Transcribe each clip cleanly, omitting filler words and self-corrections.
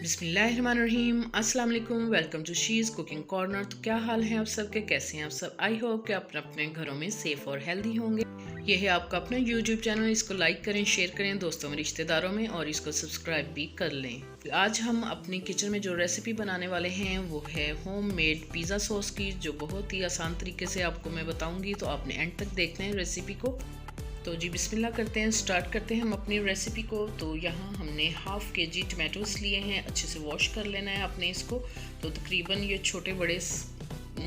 बिस्मिल्लाहिर्रहमानिर्रहीम, अस्सलाम वालेकुम। Welcome to she's cooking corner. तो क्या हाल है आप सबके, कैसे हैं आप सब? आई होप कि आप अपने घरों में सेफ़ और हेल्दी होंगे। ये है आपका अपना यूट्यूब चैनल, इसको लाइक करें, शेयर करें दोस्तों में, रिश्तेदारों में, और इसको सब्सक्राइब भी कर लें। आज हम अपनी किचन में जो रेसिपी बनाने वाले हैं वो है होममेड पिज़्ज़ा सॉस की, जो बहुत ही आसान तरीके से आपको मैं बताऊँगी। तो आपने एंड तक देखना है रेसिपी को। तो जी बिस्मिल्लाह करते हैं, स्टार्ट करते हैं हम अपनी रेसिपी को। तो यहाँ हमने हाफ़ kg टमाटोस लिए हैं, अच्छे से वॉश कर लेना है आपने इसको। तो तकरीबन ये छोटे बड़े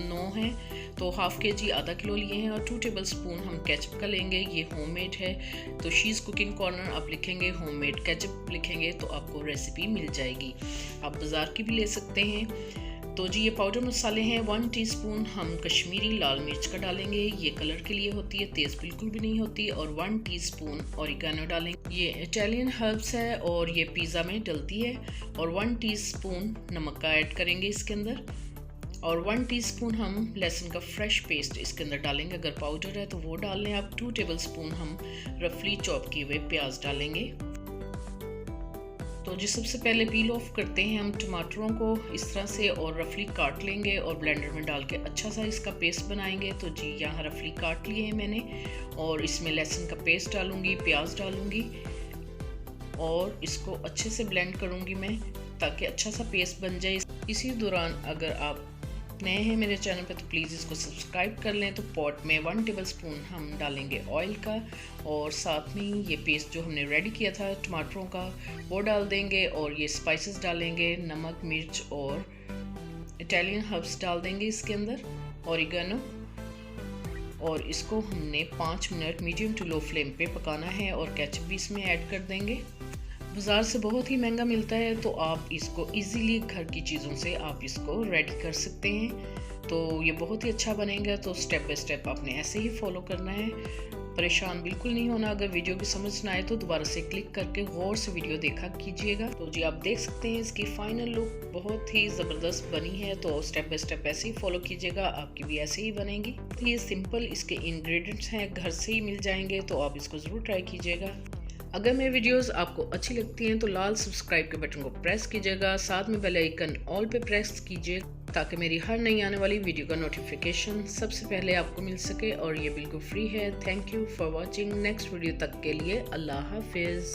9 हैं, तो हाफ़ kg आधा किलो लिए हैं। और 2 टेबलस्पून हम केचप का लेंगे, ये होममेड है। तो शीज़ कुकिंग कॉर्नर आप लिखेंगे, होममेड केचप लिखेंगे तो आपको रेसिपी मिल जाएगी। आप बाज़ार की भी ले सकते हैं। तो जी ये पाउडर मसाले हैं। 1 टीस्पून हम कश्मीरी लाल मिर्च का डालेंगे, ये कलर के लिए होती है, तेज़ बिल्कुल भी नहीं होती। और 1 टीस्पून ऑरिगेनो डालेंगे, ये इटालियन हर्ब्स है और ये पिज़्ज़ा में डलती है। और 1 टीस्पून नमक का ऐड करेंगे इसके अंदर। और 1 टीस्पून हम लहसुन का फ्रेश पेस्ट इसके अंदर डालेंगे, अगर पाउडर है तो वो डाल लें आप। 2 टेबलस्पून हम रफली चॉप किए हुए प्याज डालेंगे। तो जी सबसे पहले पील ऑफ करते हैं हम टमाटरों को इस तरह से, और रफली काट लेंगे और ब्लेंडर में डाल के अच्छा सा इसका पेस्ट बनाएंगे। तो जी यहाँ रफली काट लिए हैं मैंने, और इसमें लहसुन का पेस्ट डालूंगी, प्याज डालूंगी और इसको अच्छे से ब्लेंड करूंगी मैं, ताकि अच्छा सा पेस्ट बन जाए। इसी दौरान अगर आप नए हैं मेरे चैनल पे तो प्लीज़ इसको सब्सक्राइब कर लें। तो पॉट में 1 टेबलस्पून हम डालेंगे ऑयल का, और साथ में ये पेस्ट जो हमने रेडी किया था टमाटरों का वो डाल देंगे। और ये स्पाइसेस डालेंगे, नमक, मिर्च और इटालियन हर्ब्स डाल देंगे इसके अंदर, ऑरिगेनो। और इसको हमने 5 minute medium to low flame पे पकाना है। और केचप भी इसमें ऐड कर देंगे। बाज़ार से बहुत ही महंगा मिलता है, तो आप इसको इजीली घर की चीज़ों से आप इसको रेडी कर सकते हैं। तो ये बहुत ही अच्छा बनेगा। तो स्टेप बाय स्टेप आपने ऐसे ही फॉलो करना है, परेशान बिल्कुल नहीं होना। अगर वीडियो की समझ ना आए तो दोबारा से क्लिक करके गौर से वीडियो देखा कीजिएगा। तो जी आप देख सकते हैं इसकी फाइनल लुक बहुत ही ज़बरदस्त बनी है। तो स्टेप बाय स्टेप ऐसे ही फॉलो कीजिएगा, आपकी भी ऐसे ही बनेगी। तो ये सिंपल इसके इंग्रेडिएंट्स हैं, घर से ही मिल जाएंगे, तो आप इसको ज़रूर ट्राई कीजिएगा। अगर मेरी वीडियोस आपको अच्छी लगती हैं तो लाल सब्सक्राइब के बटन को प्रेस कीजिएगा, साथ में बेल आइकन ऑल पे प्रेस कीजिए, ताकि मेरी हर नई आने वाली वीडियो का नोटिफिकेशन सबसे पहले आपको मिल सके। और ये बिल्कुल फ्री है। Thank you for watching. Next video तक के लिए अल्लाह हाफिज़।